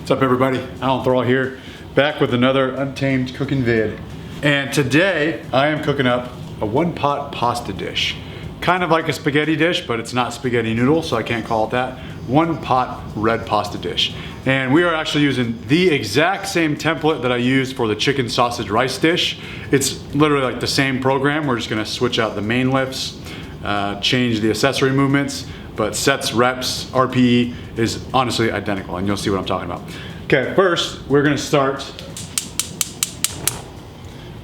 What's up everybody? Alan Thrall here, back with another Untamed cooking vid. And today I am cooking up a one-pot pasta dish. Kind of like a spaghetti dish, but it's not spaghetti noodle, so I can't call it that. One-pot red pasta dish. And we are actually using the exact same template that I used for the chicken sausage rice dish. It's literally like the same program. We're just gonna switch out the main lifts, change the accessory movements, but sets, reps, RPE is honestly identical, and you'll see what I'm talking about. Okay, first, we're gonna start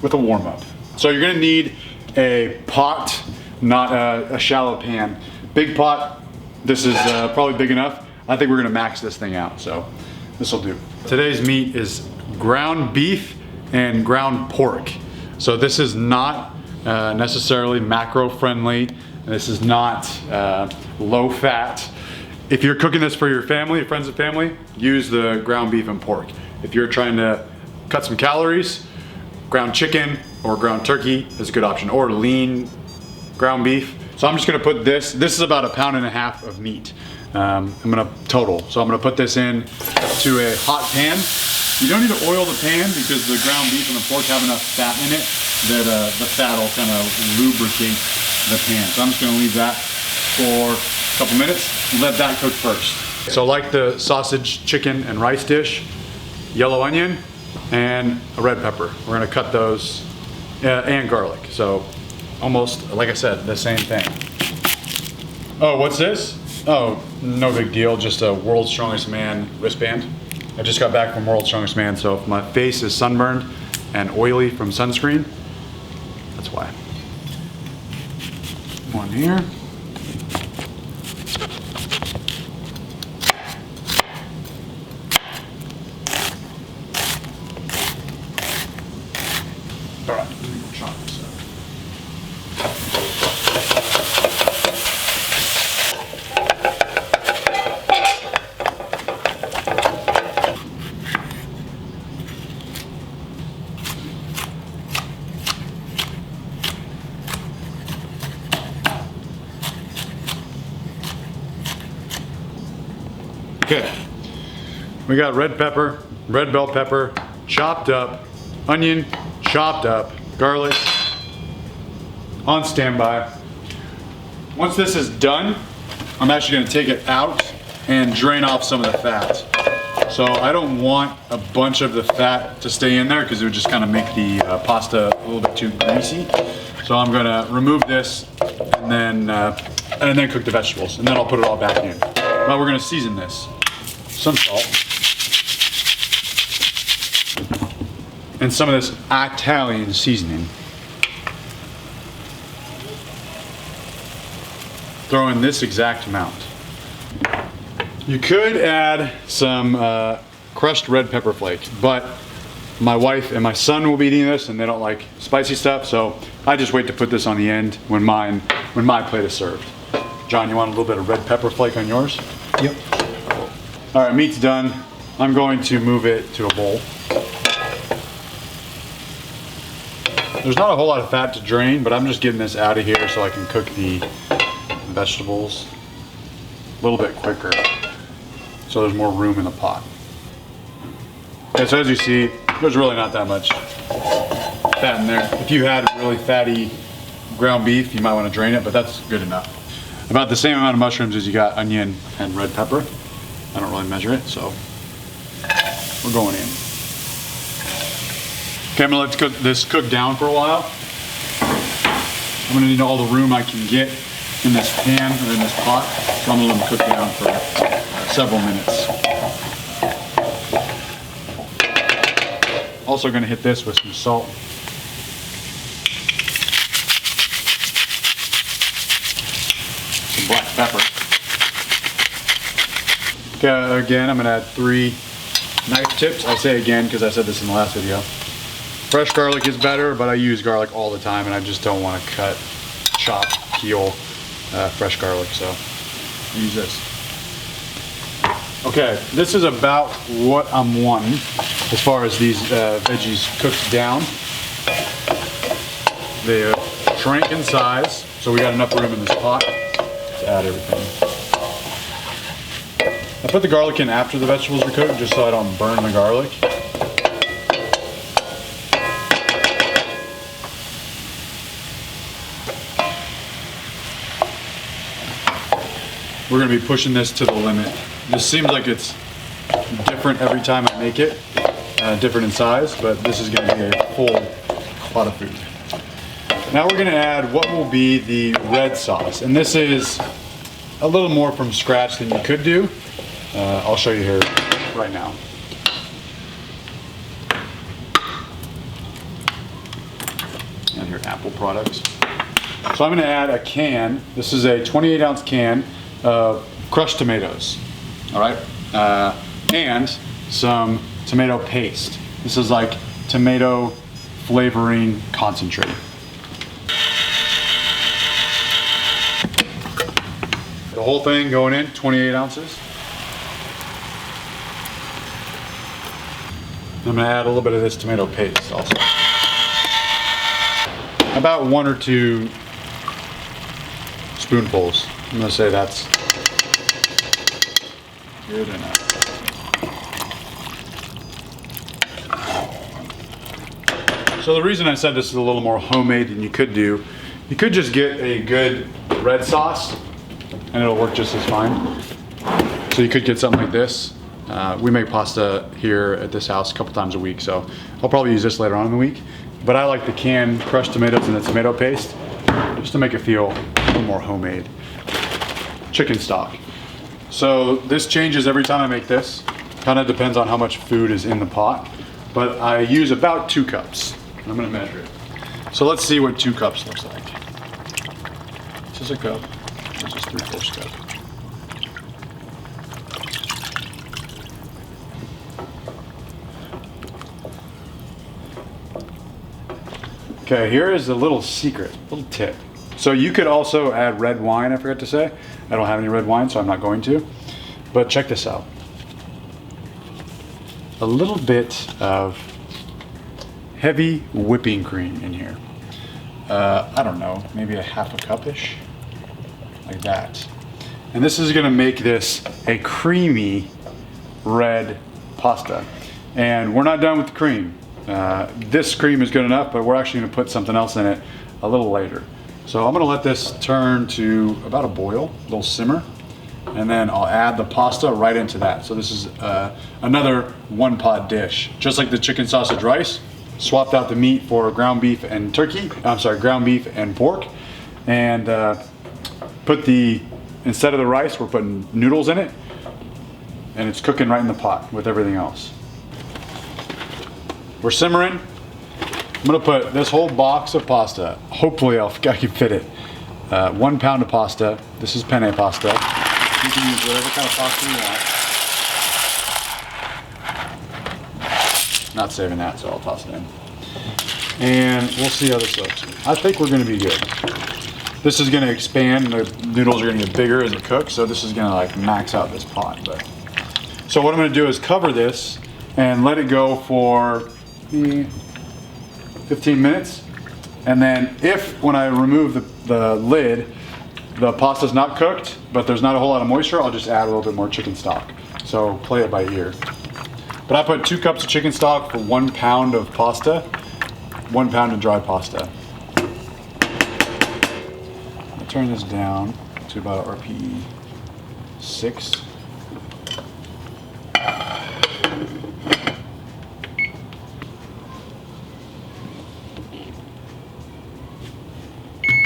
with a warm-up. So you're gonna need a pot, not a shallow pan. Big pot, this is probably big enough. I think we're gonna max this thing out, so this will do. Today's meat is ground beef and ground pork. So this is not necessarily macro friendly. This is not low fat. If you're cooking this for your family, friends and family, use the ground beef and pork. If you're trying to cut some calories, ground chicken or ground turkey is a good option, or lean ground beef. So I'm just gonna put this is about 1.5 pounds of meat. I'm gonna total. So I'm gonna put this in to a hot pan. You don't need to oil the pan because the ground beef and the pork have enough fat in it that the fat will kind of lubricate the pan. So I'm just gonna leave that for a couple minutes and let that cook first. So like the sausage, chicken, and rice dish, yellow onion and a red pepper. We're gonna cut those and garlic. So almost, like I said, the same thing. Oh, what's this? Oh, no big deal, just a World's Strongest Man wristband. I just got back from World's Strongest Man, so if my face is sunburned and oily from sunscreen, that's why. One here. All right, we'll chop this up. Okay, we got red pepper, red bell pepper, chopped up, onion, chopped up, garlic, on standby. Once this is done, I'm actually gonna take it out and drain off some of the fat. So I don't want a bunch of the fat to stay in there because it would just kind of make the pasta a little bit too greasy. So I'm gonna remove this and then cook the vegetables, and then I'll put it all back in. Now we're gonna season this. Some salt. And some of this Italian seasoning. Throw in this exact amount. You could add some crushed red pepper flakes, but my wife and my son will be eating this and they don't like spicy stuff, so I just wait to put this on the end when my plate is served. John, you want a little bit of red pepper flake on yours? Yep. All right, meat's done. I'm going to move it to a bowl. There's not a whole lot of fat to drain, but I'm just getting this out of here so I can cook the vegetables a little bit quicker, so there's more room in the pot. Okay, so as you see, there's really not that much fat in there. If you had really fatty ground beef, you might want to drain it, but that's good enough. About the same amount of mushrooms as you got onion and red pepper. I don't really measure it, so we're going in. Okay, I'm gonna let this cook down for a while. I'm gonna need all the room I can get in this pan or in this pot, so I'm gonna let them cook down for several minutes. Also gonna hit this with some salt. Some black pepper. Okay, again, I'm gonna add 3 knife tips. I say again because I said this in the last video. Fresh garlic is better, but I use garlic all the time and I just don't want to cut, chop, peel fresh garlic, so I use this. Okay, this is about what I'm wanting as far as these veggies cooked down. They shrank in size, so we got enough room in this pot to add everything. I put the garlic in after the vegetables are cooked just so I don't burn the garlic. We're gonna be pushing this to the limit. This seems like it's different every time I make it, different in size, but this is gonna be a full pot of food. Now we're gonna add what will be the red sauce. And this is a little more from scratch than you could do. I'll show you here right now. And your Apple products. So I'm gonna add a can. This is a 28-ounce can of crushed tomatoes, all right? And some tomato paste. This is like tomato flavoring concentrate. The whole thing going in, 28 ounces. I'm gonna add a little bit of this tomato paste also. About 1 or 2 spoonfuls. I'm gonna say that's good enough. So the reason I said this is a little more homemade than you could do, you could just get a good red sauce and it'll work just as fine. So you could get something like this. We make pasta here at this house a couple times a week, so I'll probably use this later on in the week. But I like the canned crushed tomatoes and the tomato paste just to make it feel a little more homemade. Chicken stock. So this changes every time I make this. Kind of depends on how much food is in the pot, but I use about 2 cups. I'm gonna measure it. So let's see what 2 cups looks like. This is a cup. This is 3/4 cup. Okay, here is a little secret, little tip. So you could also add red wine, I forgot to say. I don't have any red wine, so I'm not going to. But check this out. A little bit of heavy whipping cream in here. I don't know, maybe a half a cup-ish, like that. And this is gonna make this a creamy red pasta. And we're not done with the cream. This cream is good enough, but we're actually gonna put something else in it a little later. So I'm gonna let this turn to about a boil, a little simmer, and then I'll add the pasta right into that. So this is another 1-pot dish. Just like the chicken sausage rice, swapped out the meat for ground beef and turkey. I'm sorry, ground beef and pork. And instead of the rice, we're putting noodles in it, and it's cooking right in the pot with everything else. We're simmering. I'm gonna put this whole box of pasta, hopefully I can fit it. 1 pound of pasta. This is penne pasta. You can use whatever kind of pasta you want. Not saving that, so I'll toss it in. And we'll see how this looks. I think we're gonna be good. This is gonna expand, the noodles are gonna get bigger as it cooks, so this is gonna like max out this pot. So what I'm gonna do is cover this and let it go for 15 minutes. And then if, when I remove the lid, the pasta's not cooked, but there's not a whole lot of moisture, I'll just add a little bit more chicken stock. So play it by ear. But I put 2 cups of chicken stock for 1 pound of pasta, 1 pound of dry pasta. I'll turn this down to about RPE 6.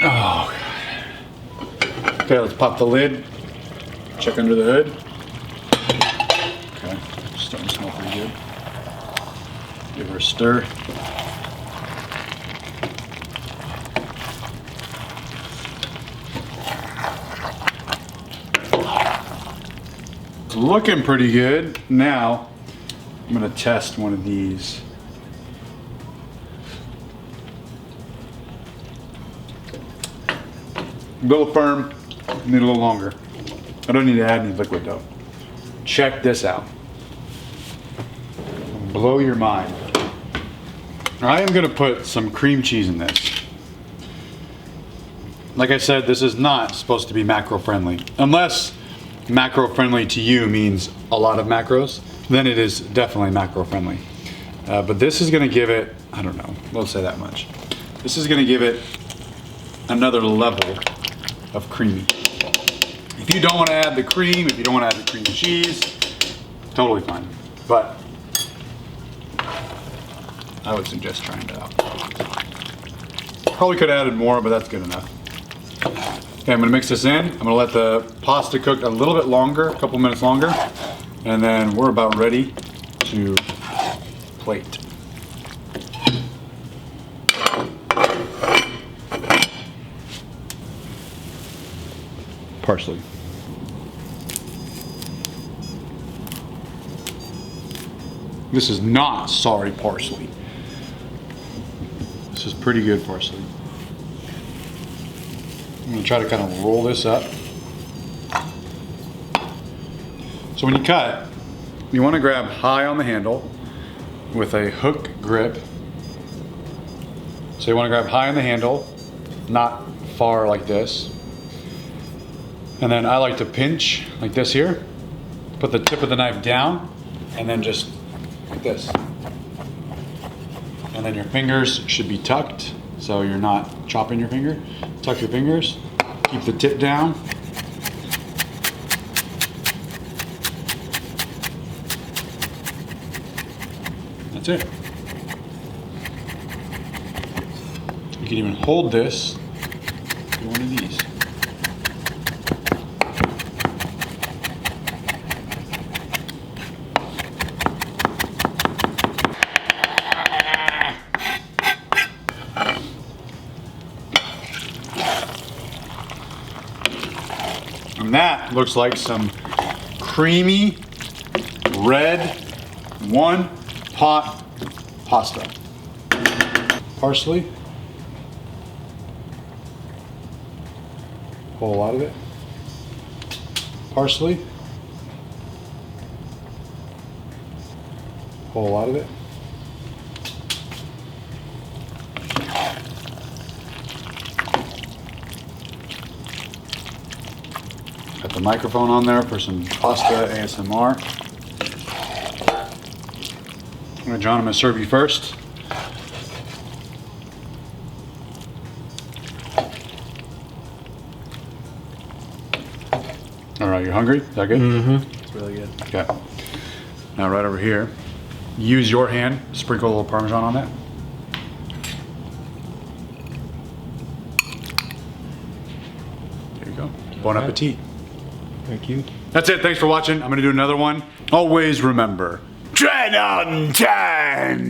Oh, God. Okay, let's pop the lid. Check under the hood. Okay, starting to smell pretty good. Give her a stir. It's looking pretty good. Now, I'm gonna test one of these. A little firm, need a little longer. I don't need to add any liquid though. Check this out. Blow your mind. I am gonna put some cream cheese in this. Like I said, this is not supposed to be macro friendly. Unless macro-friendly to you means a lot of macros, then it is definitely macro-friendly. But this is gonna give it, I don't know, we'll say that much. This is gonna give it another level of creamy. If you don't wanna add the cream, if you don't wanna add the cream cheese, totally fine. But I would suggest trying it out. Probably could have added more, but that's good enough. Okay, I'm gonna mix this in. I'm gonna let the pasta cook a little bit longer, a couple minutes longer, and then we're about ready to plate. Parsley. This is not sorry parsley. This is pretty good parsley. I'm gonna try to kind of roll this up. So when you cut, you wanna grab high on the handle with a hook grip. So you wanna grab high on the handle, not far like this. And then I like to pinch like this here, put the tip of the knife down, and then just like this. And then your fingers should be tucked, so you're not chopping your finger. Tuck your fingers, keep the tip down. That's it. You can even hold this with one of these. And that looks like some creamy red one pot pasta. Parsley. Whole lot of it. Parsley. Whole lot of it. Got the microphone on there for some pasta ASMR. All right, John, I'm gonna serve you first. All right, you hungry? Is that good? Mm-hmm. It's really good. Okay. Now right over here, use your hand, sprinkle a little Parmesan on that. There you go. Bon appetit. Thank you. That's it. Thanks for watching. I'm going to do another one. Always remember, tread on time.